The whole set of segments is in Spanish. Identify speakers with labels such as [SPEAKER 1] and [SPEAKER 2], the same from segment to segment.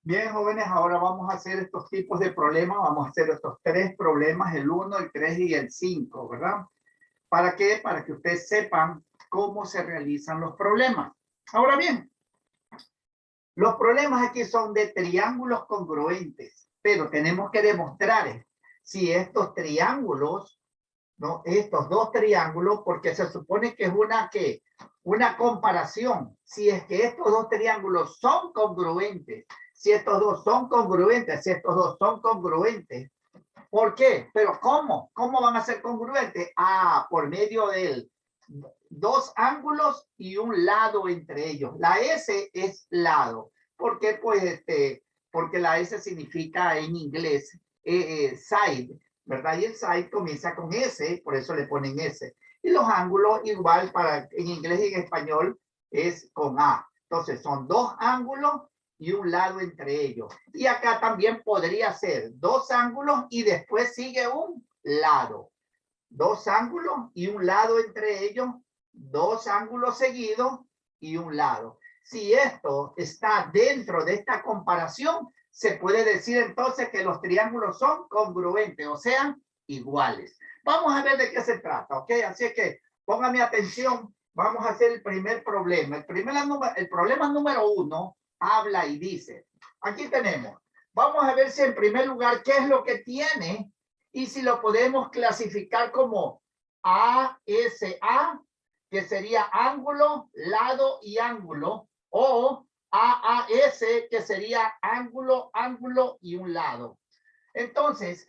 [SPEAKER 1] Bien, jóvenes, ahora vamos a hacer estos tipos de problemas. Vamos a hacer estos tres problemas, el 1, el 3 y el 5, ¿verdad? ¿Para qué? Para que ustedes sepan cómo se realizan los problemas. Ahora bien, los problemas aquí son de triángulos congruentes, pero tenemos que demostrar si estos triángulos, ¿no? Estos dos triángulos, porque se supone que es una comparación. Si es que estos dos triángulos son congruentes, si estos dos son congruentes, si estos dos son congruentes. ¿Por qué? Pero ¿cómo? ¿Cómo van a ser congruentes? Ah, por medio de dos ángulos y un lado entre ellos. La S es lado. ¿Por qué? Pues porque la S significa en inglés side, ¿verdad? Y el side comienza con S, por eso le ponen S. Y los ángulos igual para en inglés y en español es con A. Entonces son dos ángulos y un lado entre ellos. Y acá también podría ser dos ángulos y después sigue un lado. Dos ángulos y un lado entre ellos, dos ángulos seguidos y un lado. Si esto está dentro de esta comparación, se puede decir entonces que los triángulos son congruentes, o sea, iguales. Vamos a ver de qué se trata, ¿ok? Así es que póngame atención, vamos a hacer el primer problema. El problema número 1 habla y dice, aquí tenemos, vamos a ver si en primer lugar, ¿qué es lo que tiene? Y si lo podemos clasificar como ASA, que sería ángulo, lado y ángulo, o AAS, que sería ángulo, ángulo y un lado. Entonces,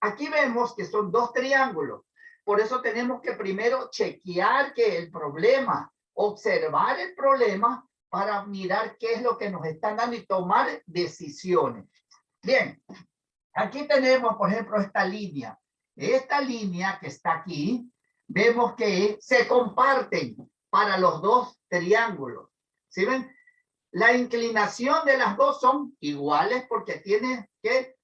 [SPEAKER 1] aquí vemos que son dos triángulos. Por eso tenemos que primero chequear que el problema, observar el problema para mirar qué es lo que nos están dando y tomar decisiones. Bien, aquí tenemos, por ejemplo, esta línea. Esta línea que está aquí, vemos que se comparten para los dos triángulos. ¿Sí ven? La inclinación de las dos son iguales porque tiene que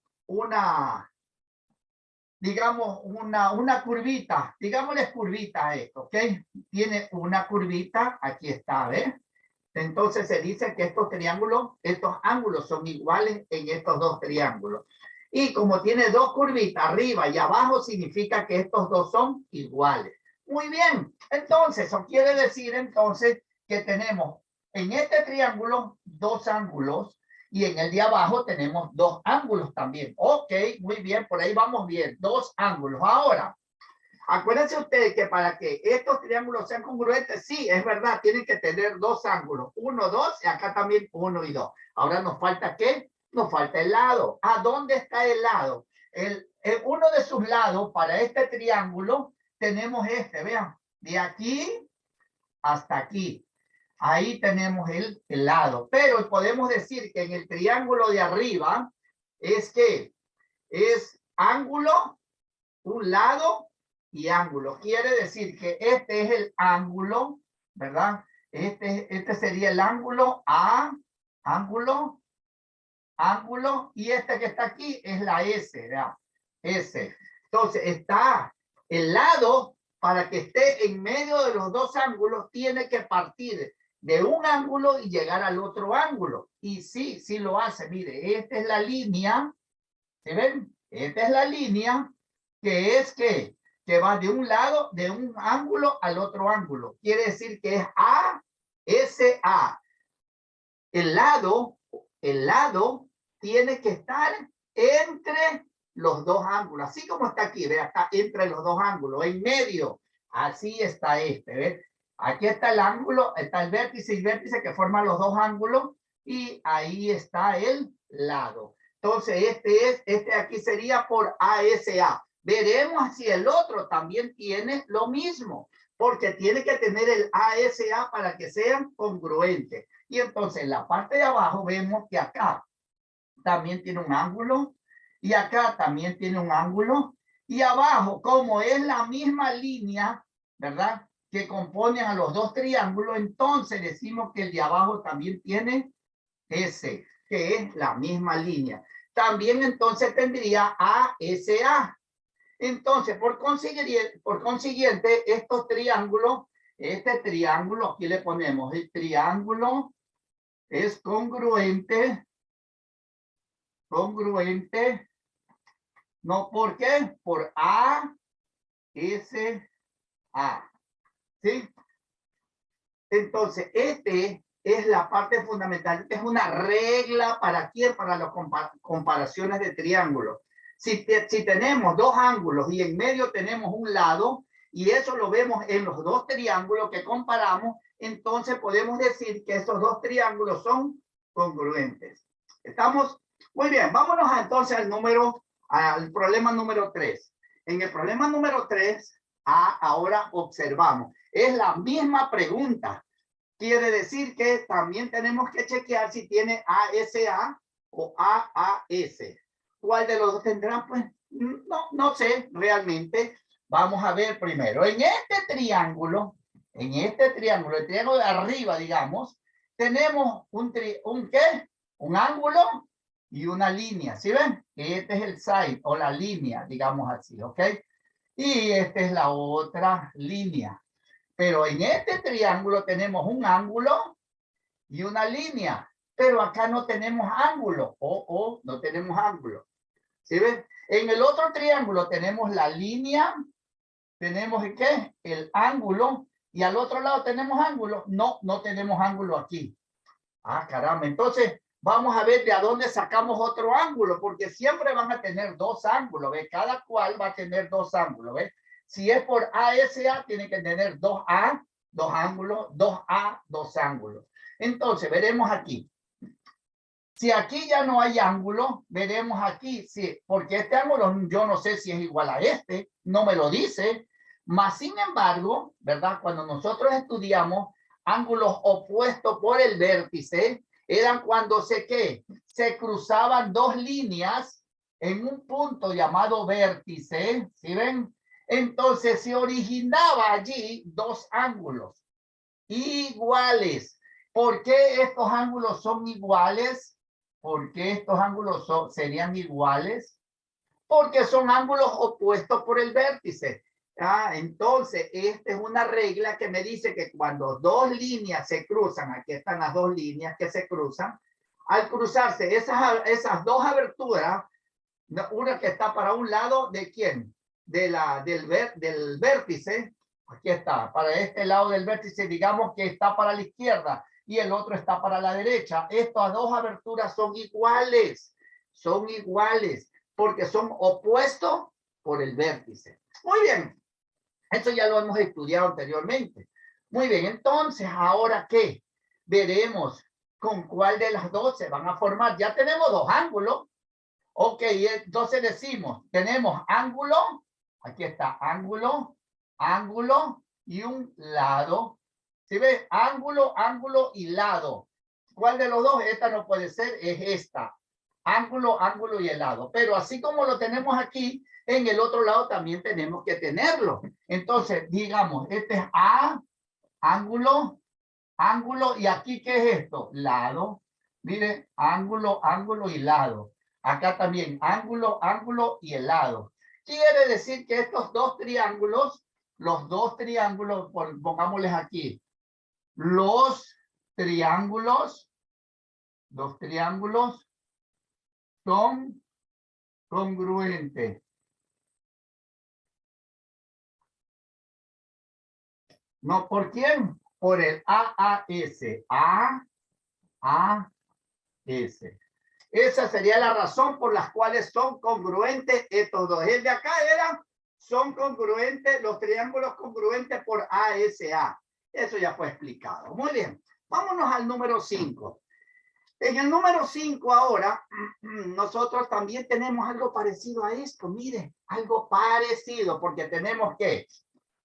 [SPEAKER 1] digamos, una curvita. Digámosle curvita a esto, ¿ok? Tiene una curvita, aquí está, ¿ves? Entonces se dice que estos triángulos, estos ángulos son iguales en estos dos triángulos. Y como tiene dos curvitas, arriba y abajo, significa que estos dos son iguales. Muy bien. Entonces, eso quiere decir entonces que tenemos en este triángulo dos ángulos y en el de abajo tenemos dos ángulos también. Ok, muy bien, por ahí vamos bien. Dos ángulos. Ahora, acuérdense ustedes que para que estos triángulos sean congruentes, sí, es verdad, tienen que tener dos ángulos, 1, 2, y acá también 1 y 2. Ahora nos falta ¿qué? Nos falta el lado. ¿A dónde está el lado? Uno de sus lados para este triángulo tenemos vean, de aquí hasta aquí. Ahí tenemos el lado. Pero podemos decir que en el triángulo de arriba es que es ángulo, un lado y ángulo. Quiere decir que este es el ángulo, ¿verdad? Este sería el ángulo A, ángulo, ángulo, y este que está aquí es la S, ¿verdad? S. Entonces está el lado, para que esté en medio de los dos ángulos, tiene que partir de un ángulo y llegar al otro ángulo. Y sí, sí lo hace. Mire, esta es la línea, ¿se ven? Esta es la línea que es que va de un lado, de un ángulo al otro ángulo. Quiere decir que es ASA. El lado tiene que estar entre los dos ángulos. Así como está aquí, ¿ve? Está entre los dos ángulos, en medio. Así está ¿ve? Aquí está el ángulo, está el vértice y vértice que forman los dos ángulos y ahí está el lado. Entonces, este aquí sería por ASA. Veremos si el otro también tiene lo mismo, porque tiene que tener el ASA para que sean congruentes. Y entonces en la parte de abajo vemos que acá también tiene un ángulo y acá también tiene un ángulo. Y abajo, como es la misma línea, ¿verdad? Que componen a los dos triángulos, entonces decimos que el de abajo también tiene ese, que es la misma línea. También entonces tendría ASA. Entonces, por consiguiente, estos triángulos, este triángulo, aquí le ponemos el triángulo es congruente congruente. No, ¿por qué? Por A, S, A. ¿Sí? Entonces, este es la parte fundamental. Esta es una regla para quién, para las comparaciones de triángulos. Si tenemos dos ángulos y en medio tenemos un lado, y eso lo vemos en los dos triángulos que comparamos, entonces podemos decir que esos dos triángulos son congruentes. ¿Estamos? Muy bien, vámonos entonces al problema número 3. En el problema número 3, ahora observamos. Es la misma pregunta. Quiere decir que también tenemos que chequear si tiene ASA o AAS. ¿Cuál de los dos tendrá? Pues no sé realmente. Vamos a ver primero. En este triángulo, el triángulo de arriba, digamos, tenemos ¿qué? Un ángulo y una línea. ¿Sí ven? Este es el side o la línea, digamos así, ¿ok? Y esta es la otra línea. Pero en este triángulo tenemos un ángulo y una línea. Pero acá no tenemos ángulo. No tenemos ángulo. ¿Sí ven? En el otro triángulo tenemos la línea. Tenemos ¿qué? El ángulo. Y al otro lado tenemos ángulo. No tenemos ángulo aquí. Caramba. Entonces, vamos a ver de a dónde sacamos otro ángulo. Porque siempre van a tener dos ángulos. ¿Ves? Cada cual va a tener dos ángulos. ¿Ves? Si es por ASA, tiene que tener 2A, dos ángulos, 2A, dos ángulos. Entonces, veremos aquí. Si aquí ya no hay ángulo, veremos aquí, sí, porque este ángulo yo no sé si es igual a este, no me lo dice. Mas, sin embargo, ¿verdad? Cuando nosotros estudiamos ángulos opuestos por el vértice, eran cuando se cruzaban dos líneas en un punto llamado vértice, ¿sí ven? Entonces se originaba allí dos ángulos iguales. ¿Por qué estos ángulos son iguales? ¿Por qué estos ángulos serían iguales? Porque son ángulos opuestos por el vértice. Entonces, esta es una regla que me dice que cuando dos líneas se cruzan, aquí están las dos líneas que se cruzan, al cruzarse esas dos aberturas, una que está para un lado, ¿de quién? Del vértice. Aquí está, para este lado del vértice, digamos que está para la izquierda y el otro está para la derecha. Estas dos aberturas son iguales porque son opuestos por el vértice. Muy bien, eso ya lo hemos estudiado anteriormente. Muy bien, entonces, ¿ahora qué? Veremos con cuál de las dos se van a formar. Ya tenemos dos ángulos. Ok, entonces decimos, tenemos ángulo, aquí está, ángulo y un lado. ¿Sí ves? Ángulo y lado. ¿Cuál de los dos? Esta no puede ser, es esta. Ángulo y el lado. Pero así como lo tenemos aquí, en el otro lado también tenemos que tenerlo. Entonces, digamos, este es ángulo, y aquí, ¿qué es esto? Lado. Mire, ángulo y lado. Acá también, ángulo y el lado. Quiere decir que estos dos triángulos, pongámosles aquí, los triángulos son congruentes. ¿No? ¿Por quién? Por el AAS. AAS. Esa sería la razón por las cuales son congruentes estos dos. El de acá son congruentes, los triángulos congruentes por ASA. Eso ya fue explicado. Muy bien. Vámonos al número 5. En el número 5 ahora, nosotros también tenemos algo parecido a esto. Mire, algo parecido, porque tenemos que,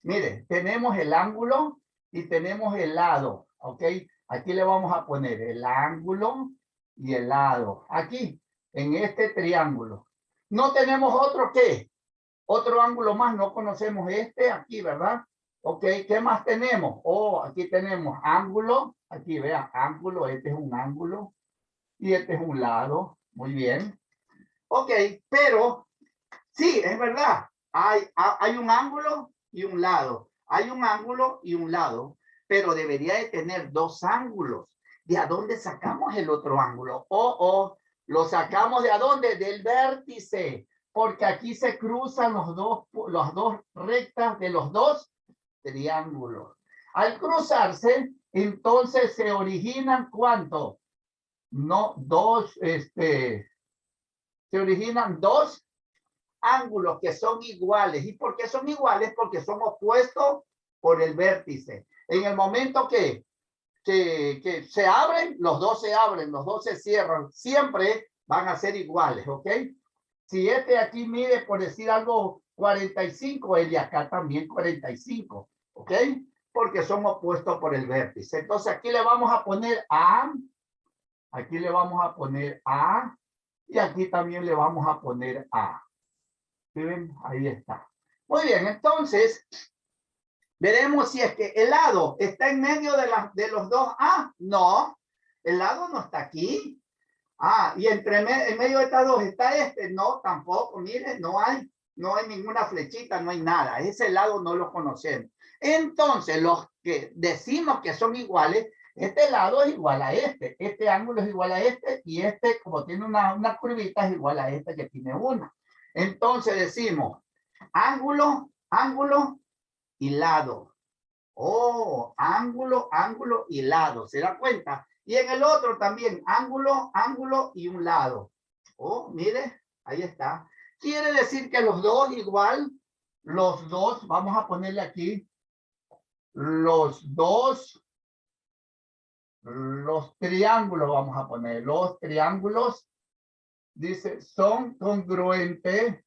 [SPEAKER 1] mire, tenemos el ángulo y tenemos el lado. ¿Ok? Aquí le vamos a poner el ángulo y el lado. Aquí, en este triángulo. No tenemos otro ángulo más. No conocemos este aquí, ¿verdad? Ok, ¿qué más tenemos? Aquí tenemos ángulo. Aquí, vean, ángulo. Este es un ángulo. Y este es un lado. Muy bien. Ok, pero sí, es verdad. Hay un ángulo y un lado. Hay un ángulo y un lado. Pero debería de tener dos ángulos. ¿De a dónde sacamos el otro ángulo? Lo sacamos ¿de a dónde? Del vértice, porque aquí se cruzan las dos rectas de los dos triángulos. Al cruzarse, entonces se originan ¿cuánto? No, se originan dos ángulos que son iguales. ¿Y por qué son iguales? Porque son opuestos por el vértice. En el momento que se abren, los dos se cierran, siempre van a ser iguales, ¿ok? Si este aquí mide, por decir algo, 45, el de acá también 45, ¿ok? Porque son opuestos por el vértice. Entonces aquí le vamos a poner A, aquí le vamos a poner A, y aquí también le vamos a poner A. ¿Sí ven? Ahí está. Muy bien, entonces veremos si es que el lado está en medio de los dos A. No, el lado no está aquí. Ah, y en medio de estas dos está este. No, tampoco, miren, no hay ninguna flechita, no hay nada. Ese lado no lo conocemos. Entonces, los que decimos que son iguales, este lado es igual a este ángulo es igual a este, y este, como tiene una curvita, es igual a este que tiene una. Entonces decimos ángulo, ángulo y lado. Oh, ángulo, ángulo y lado. ¿Se da cuenta? Y en el otro también, ángulo, ángulo y un lado. Oh, mire, ahí está. Quiere decir que los dos igual, los dos, vamos a ponerle aquí, los triángulos, vamos a poner, los triángulos, dice, son congruentes.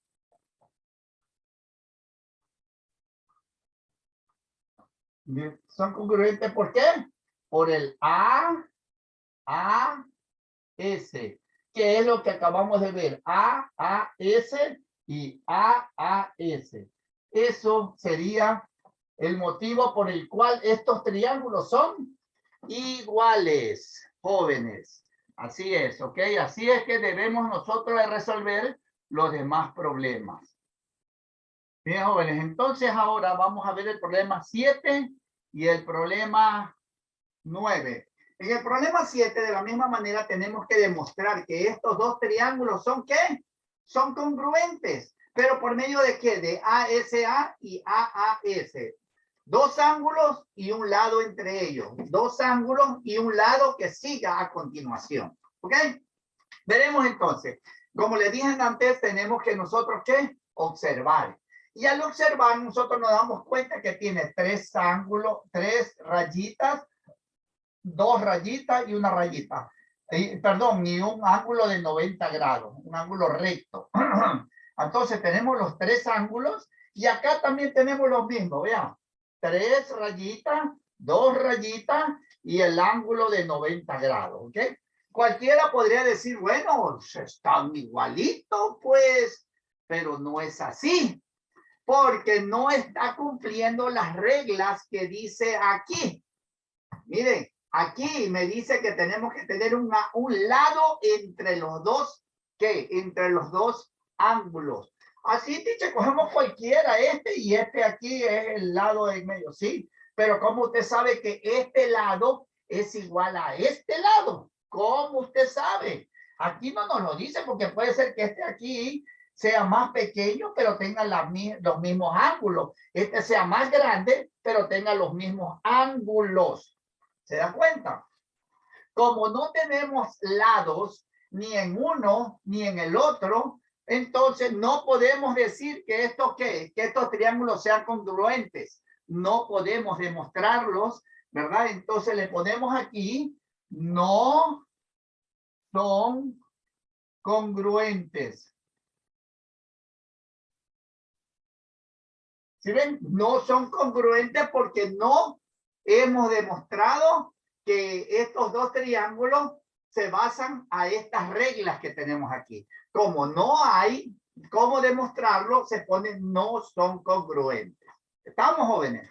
[SPEAKER 1] Son congruentes, ¿por qué? Por el A, S, que es lo que acabamos de ver, A, S y A, S. Eso sería el motivo por el cual estos triángulos son iguales, jóvenes. Así es, ¿ok? Así es que debemos nosotros de resolver los demás problemas. Bien, jóvenes, entonces ahora vamos a ver el problema 7 y el problema 9. En el problema 7, de la misma manera, tenemos que demostrar que estos dos triángulos son ¿qué? Son congruentes. ¿Pero por medio de qué? De ASA y AAS. Dos ángulos y un lado entre ellos. Dos ángulos y un lado que siga a continuación. ¿Ok? Veremos entonces. Como les dije antes, tenemos que nosotros ¿qué? Observar. Y al observar, nosotros nos damos cuenta que tiene tres ángulos, tres rayitas, dos rayitas y una rayita. Perdón, y un ángulo de 90 grados, un ángulo recto. Entonces tenemos los tres ángulos y acá también tenemos los mismos, vean. Tres rayitas, dos rayitas y el ángulo de 90 grados, ¿ok? Cualquiera podría decir, bueno, están igualitos, pues, pero no es así, porque no está cumpliendo las reglas que dice aquí. Miren, aquí me dice que tenemos que tener un lado entre los dos, ¿qué? Entre los dos ángulos. Así, dice, cogemos cualquiera, y este aquí es el lado en medio, sí. Pero ¿cómo usted sabe que este lado es igual a este lado? ¿Cómo usted sabe? Aquí no nos lo dice porque puede ser que este aquí sea más pequeño, pero tenga los mismos ángulos. Este sea más grande, pero tenga los mismos ángulos. ¿Se da cuenta? Como no tenemos lados ni en uno ni en el otro, entonces no podemos decir que estos triángulos sean congruentes. No podemos demostrarlos, ¿verdad? Entonces le ponemos aquí, no son congruentes. ¿Sí ven? No son congruentes porque no hemos demostrado que estos dos triángulos se basan a estas reglas que tenemos aquí. Como no hay cómo demostrarlo, se pone no son congruentes. ¿Estamos, jóvenes?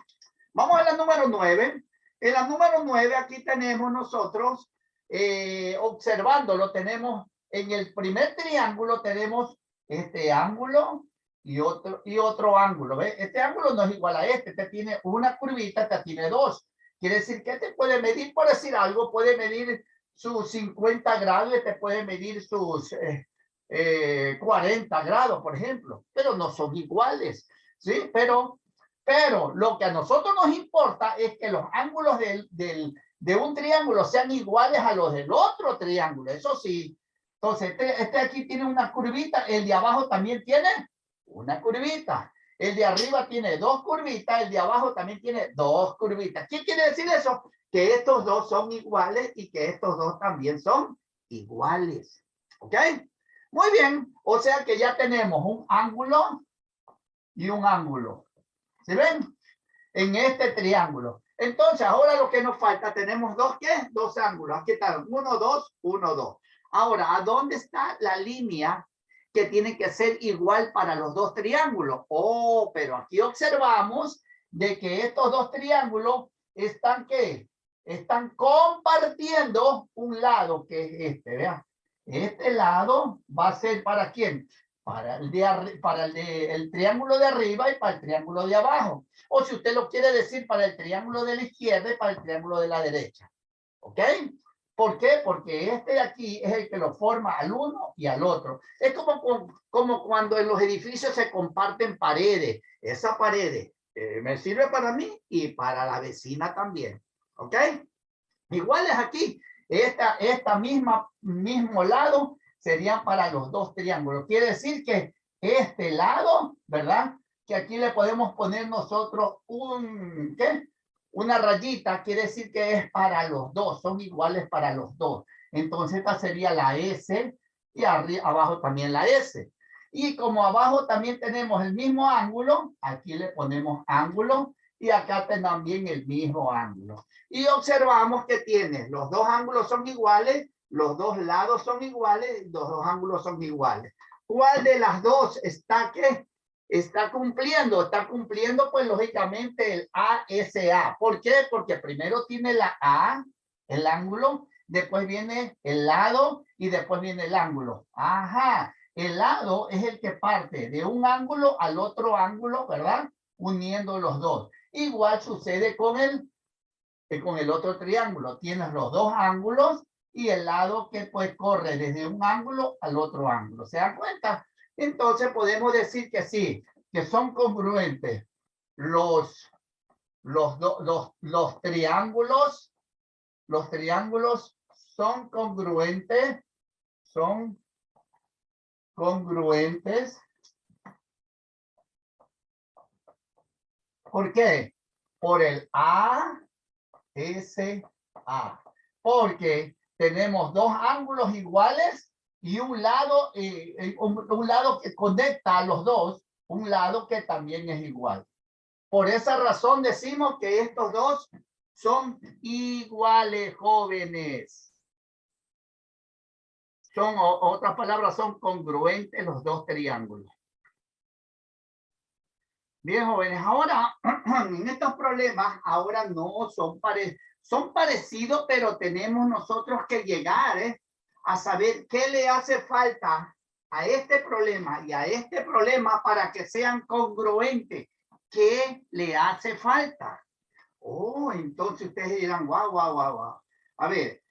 [SPEAKER 1] Vamos a la número 9. En la número 9 aquí tenemos nosotros, observándolo, tenemos en el primer triángulo, tenemos este ángulo y otro ángulo. ¿Ve? Este ángulo no es igual a este tiene una curvita, este tiene dos. Quiere decir que este puede medir, por decir algo, puede medir sus 50 grados, este puede medir sus 40 grados, por ejemplo, pero no son iguales, ¿sí? Pero lo que a nosotros nos importa es que los ángulos de un triángulo sean iguales a los del otro triángulo, eso sí. Entonces, este aquí tiene una curvita, el de abajo también tiene una curvita. El de arriba tiene dos curvitas, el de abajo también tiene dos curvitas. ¿Qué quiere decir eso? Que estos dos son iguales y que estos dos también son iguales. ¿Ok? Muy bien. O sea que ya tenemos un ángulo y un ángulo. ¿Sí ven? En este triángulo. Entonces, ahora lo que nos falta, tenemos dos, ¿qué? Dos ángulos. Aquí están, 1, 2, 1, 2. Ahora, ¿a dónde está la línea que tiene que ser igual para los dos triángulos? Oh, pero aquí observamos de que estos dos triángulos están, ¿qué? Están compartiendo un lado, que es este, vean. Este lado va a ser ¿para quién? Para el triángulo de arriba y para el triángulo de abajo. O si usted lo quiere decir, para el triángulo de la izquierda y para el triángulo de la derecha. ¿Ok? ¿Por qué? Porque este de aquí es el que lo forma al uno y al otro. Es como cuando en los edificios se comparten paredes. Esa pared me sirve para mí y para la vecina también. ¿Ok? Igual es aquí. Esta mismo lado serían para los dos triángulos. Quiere decir que este lado, ¿verdad? Que aquí le podemos poner nosotros una rayita, quiere decir que es para los dos, son iguales para los dos. Entonces esta sería la S y abajo también la S. Y como abajo también tenemos el mismo ángulo, aquí le ponemos ángulo y acá también el mismo ángulo. Y observamos que tiene, los dos ángulos son iguales, los dos lados son iguales, los dos ángulos son iguales. ¿Cuál de las dos está qué? Está cumpliendo pues lógicamente el ASA. ¿Por qué? Porque primero tiene la A, el ángulo, después viene el lado y después viene el ángulo. Ajá, el lado es el que parte de un ángulo al otro ángulo, ¿verdad? Uniendo los dos. Igual sucede con el otro triángulo. Tienes los dos ángulos y el lado que pues corre desde un ángulo al otro ángulo. ¿Se dan cuenta? Entonces podemos decir que sí, que son congruentes los triángulos. Los triángulos son congruentes. Son congruentes. ¿Por qué? Por el ASA. Porque tenemos dos ángulos iguales y un lado que conecta a los dos, un lado que también es igual. Por esa razón decimos que estos dos son iguales, jóvenes. Otras palabras, son congruentes los dos triángulos. Bien, jóvenes, ahora en estos problemas, ahora no son parecidos, pero tenemos nosotros que llegar a saber qué le hace falta a este problema y a este problema para que sean congruentes. ¿Qué le hace falta? Oh, entonces ustedes dirán, wow. A ver,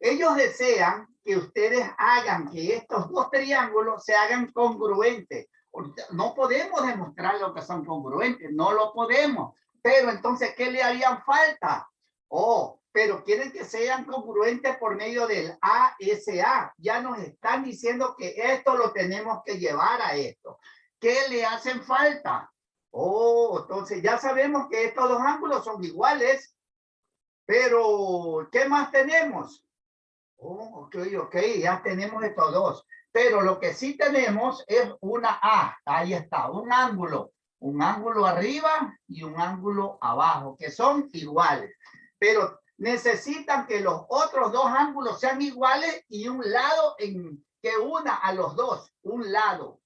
[SPEAKER 1] ellos desean que ustedes hagan que estos dos triángulos se hagan congruentes. No podemos demostrar lo que son congruentes, no lo podemos. Pero entonces, ¿qué le harían falta? Oh, pero quieren que sean congruentes por medio del ASA. Ya nos están diciendo que esto lo tenemos que llevar a esto. ¿Qué le hacen falta? Oh, entonces ya sabemos que estos dos ángulos son iguales, pero ¿qué más tenemos? Oh, ok, ya tenemos estos dos. Pero lo que sí tenemos es una A, ahí está, un ángulo arriba y un ángulo abajo, que son iguales. Pero necesitan que los otros dos ángulos sean iguales y un lado que una a los dos, un lado.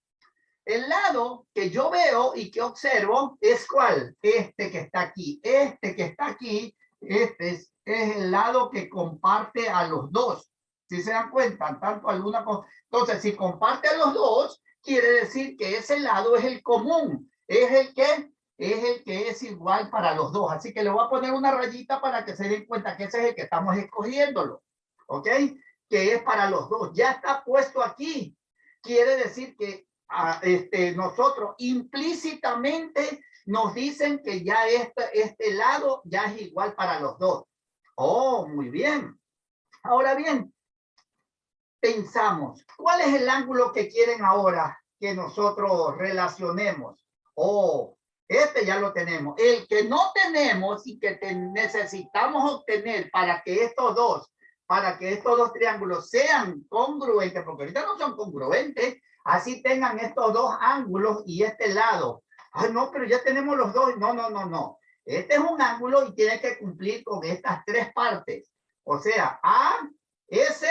[SPEAKER 1] El lado que yo veo y que observo es ¿cuál? Este que está aquí. Este que está aquí, este es el lado que comparte a los dos. Si se dan cuenta, tanto alguna cosa. Entonces, si comparte a los dos, quiere decir que ese lado es el común. Es el que es igual para los dos. Así que le voy a poner una rayita para que se den cuenta que ese es el que estamos escogiéndolo. ¿ok? Que es para los dos. Ya está puesto aquí. Quiere decir que nosotros implícitamente nos dicen que ya este lado ya es igual para los dos. Oh, muy bien. Ahora bien, pensamos, ¿cuál es el ángulo que quieren ahora que nosotros relacionemos? Oh, este ya lo tenemos. El que no tenemos y que necesitamos obtener para que estos dos triángulos sean congruentes, porque ahorita no son congruentes, así tengan estos dos ángulos y este lado. Ah, no, pero ya tenemos los dos. No, no, no, no. Este es un ángulo y tiene que cumplir con estas tres partes. O sea, A, S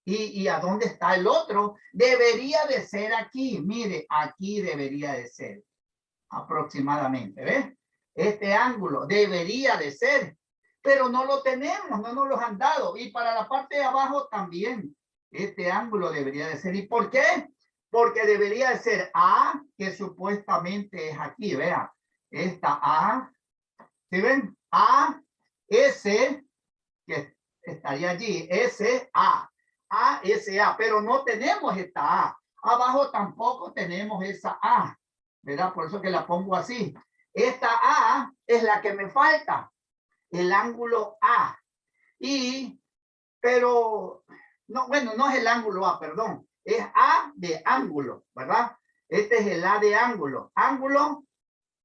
[SPEAKER 1] y ¿a dónde está el otro? Debería de ser aquí. Mire, aquí debería de ser aproximadamente. ¿Ves? Este ángulo debería de ser, pero no lo tenemos, no nos lo han dado. Y para la parte de abajo también. Este ángulo debería de ser. ¿Y por qué? Porque debería de ser A, que supuestamente es aquí. Vean, esta A. ¿Sí ven? A, S, que estaría allí. S, A. A, S, A. Pero no tenemos esta A. Abajo tampoco tenemos esa A. ¿Verdad? Por eso que la pongo así. Esta A es la que me falta. El ángulo A. Pero, no, bueno, no es el ángulo A, perdón. Es A de ángulo, ¿verdad? Este es el A de ángulo. Ángulo,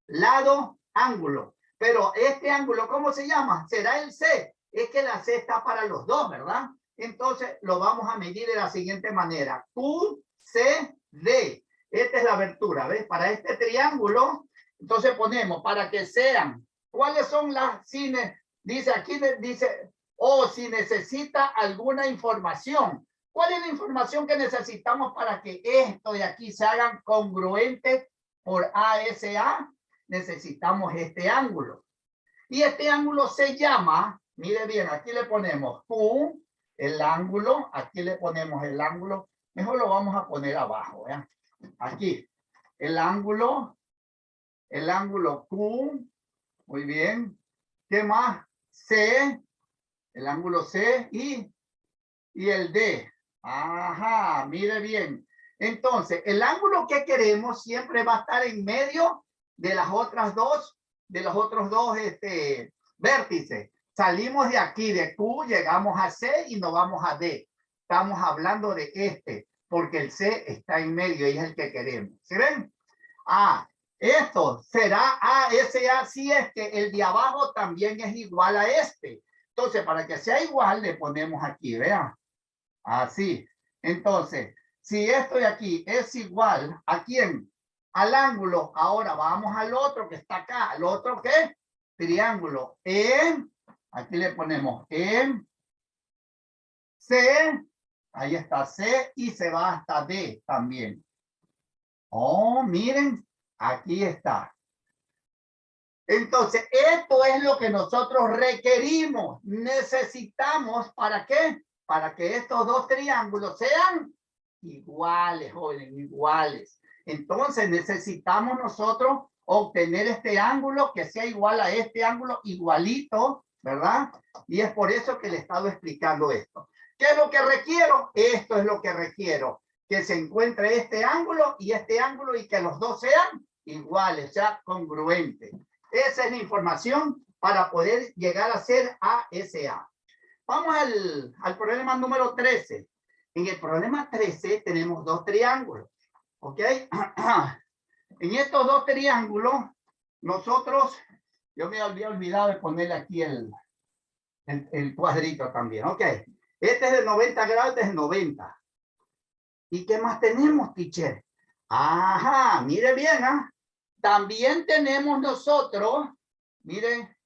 [SPEAKER 1] lado, ángulo. Pero este ángulo, ¿cómo se llama? Será el C. Es que la C está para los dos, ¿verdad? Entonces lo vamos a medir de la siguiente manera. Q, C, D. Esta es la abertura, ¿ves? Para este triángulo, entonces ponemos para que sean, ¿cuáles son las cines? Dice aquí, dice, si necesita alguna información. ¿Cuál es la información que necesitamos para que esto de aquí se hagan congruentes por ASA? Necesitamos este ángulo. Y este ángulo se llama, mire bien, aquí le ponemos Q, el ángulo, aquí le ponemos el ángulo, mejor lo vamos a poner abajo, ¿eh? Aquí, el ángulo Q, muy bien. ¿Qué más? C, el ángulo C y el D. Ajá, mire bien. Entonces, el ángulo que queremos siempre va a estar en medio de las otras dos, de los otros dos vértices. Salimos de aquí, de Q, llegamos a C y nos vamos a D. Estamos hablando de este, porque el C está en medio y es el que queremos. ¿Se ven? Esto será ASA si es que el de abajo también es igual a este. Entonces, para que sea igual, le ponemos aquí, vean. Así. Entonces, si esto de aquí es igual, ¿a quién? Al ángulo. Ahora vamos al otro que está acá. ¿Al otro qué? Triángulo. Aquí le ponemos C. Ahí está C y se va hasta D también. Oh, miren. Aquí está. Entonces, esto es lo que nosotros requerimos. Necesitamos, ¿para qué? Para que estos dos triángulos sean iguales, jóvenes, iguales. Entonces, necesitamos nosotros obtener este ángulo que sea igual a este ángulo, igualito, ¿verdad? Y es por eso que le he estado explicando esto. ¿Qué es lo que requiero? Esto es lo que requiero. Que se encuentre este ángulo y que los dos sean iguales, sea congruentes. Esa es la información para poder llegar a ser ASA. Vamos al problema número 13. En el problema 13 tenemos dos triángulos. ¿Ok? En estos dos triángulos, nosotros, yo me había olvidado de ponerle aquí el cuadrito también. ¿Ok? Este es de 90 grados, este es de 90. ¿Y qué más tenemos, teacher? Ajá, mire bien, ¿ah? También tenemos nosotros, mire,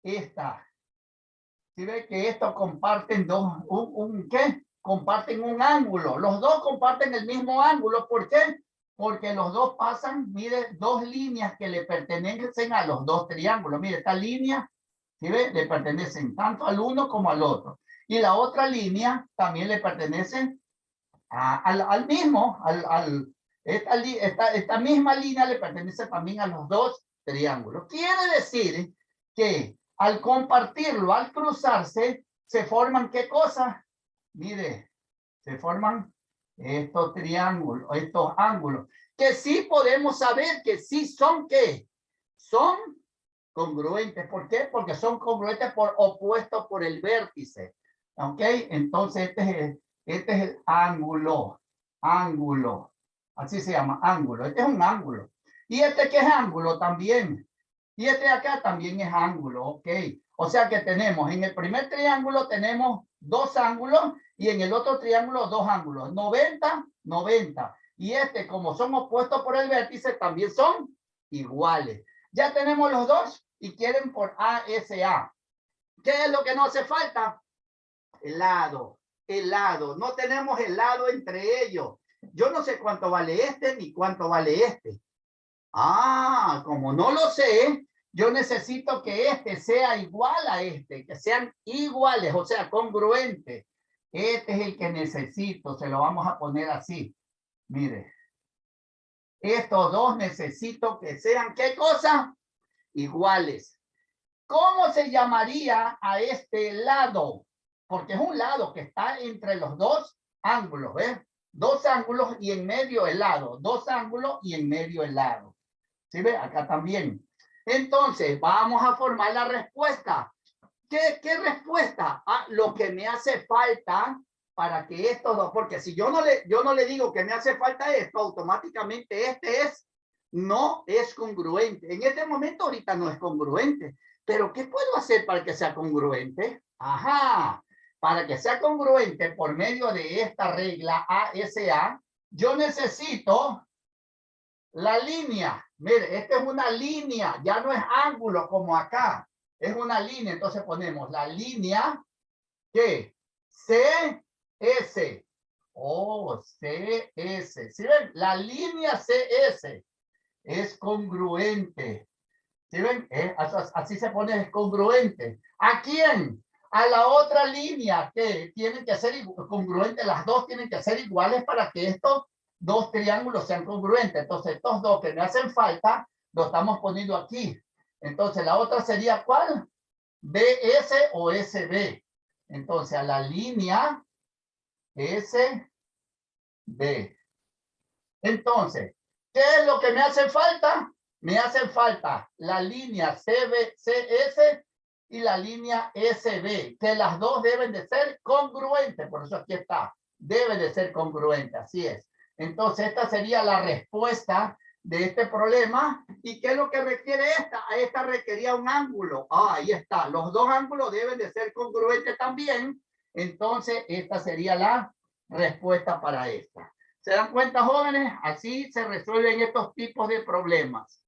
[SPEAKER 1] esta. ¿Sí ve que estos comparten ¿qué? Comparten un ángulo. Los dos comparten el mismo ángulo. ¿Por qué? Porque los dos pasan, mire, dos líneas que le pertenecen a los dos triángulos. Mire, esta línea, ¿sí ve? Le pertenecen tanto al uno como al otro. Y la otra línea también le pertenece al mismo, esta misma línea le pertenece también a los dos triángulos. Quiere decir que al compartirlo, al cruzarse, se forman ¿qué cosas? mire, se forman estos triángulos, estos ángulos, que sí podemos saber que sí son, ¿qué? Son congruentes. ¿Por qué? Porque son congruentes por opuesto por el vértice. ¿Ok? Entonces este es el ángulo. Ángulo. Así se llama, ángulo. Este es un ángulo. Y este que es ángulo también. Y este de acá también es ángulo. ¿Ok? O sea que tenemos, en el primer triángulo tenemos dos ángulos y en el otro triángulo dos ángulos. 90, 90. Y este, como son opuestos por el vértice, también son iguales. Ya tenemos los dos y quieren por ASA. ¿Qué es lo que no hace falta? El lado, el lado. No tenemos el lado entre ellos. Yo no sé cuánto vale este ni cuánto vale este. Ah, como no lo sé, yo necesito que este sea igual a este, que sean iguales, o sea, congruentes. Este es el que necesito, se lo vamos a poner así. Mire, estos dos necesito que sean, ¿qué cosa? Iguales. ¿Cómo se llamaría a este lado? Porque es un lado que está entre los dos ángulos, ¿ves? Dos ángulos y en medio el lado. Dos ángulos y en medio el lado. ¿Sí ve? Acá también. Entonces, vamos a formar la respuesta. ¿Qué respuesta? Ah, lo que me hace falta para que estos dos, porque si yo no le digo que me hace falta esto, automáticamente este no es congruente. En este momento ahorita no es congruente. Pero ¿qué puedo hacer para que sea congruente? Ajá, para que sea congruente por medio de esta regla ASA, yo necesito la línea. Mire, esta es una línea, ya no es ángulo como acá. Es una línea, entonces ponemos la línea que CS. Oh, CS. ¿Sí ven? La línea CS es congruente. ¿Sí ven? Así se pone, es congruente. ¿A quién? A la otra línea que tienen que ser congruentes. Las dos tienen que ser iguales para que estos dos triángulos sean congruentes. Entonces, estos dos que me hacen falta, lo estamos poniendo aquí. Entonces, la otra sería ¿cuál? BS o SB. Entonces, a la línea SB. Entonces, ¿qué es lo que me hace falta? Me hacen falta la línea CS y la línea SB, que las dos deben de ser congruentes. Por eso aquí está. Debe de ser congruente, así es. Entonces, esta sería la respuesta de este problema. ¿Y qué es lo que requiere esta? Esta requería un ángulo. Ah, ahí está. Los dos ángulos deben de ser congruentes también. Entonces, esta sería la respuesta para esta. ¿Se dan cuenta, jóvenes? Así se resuelven estos tipos de problemas.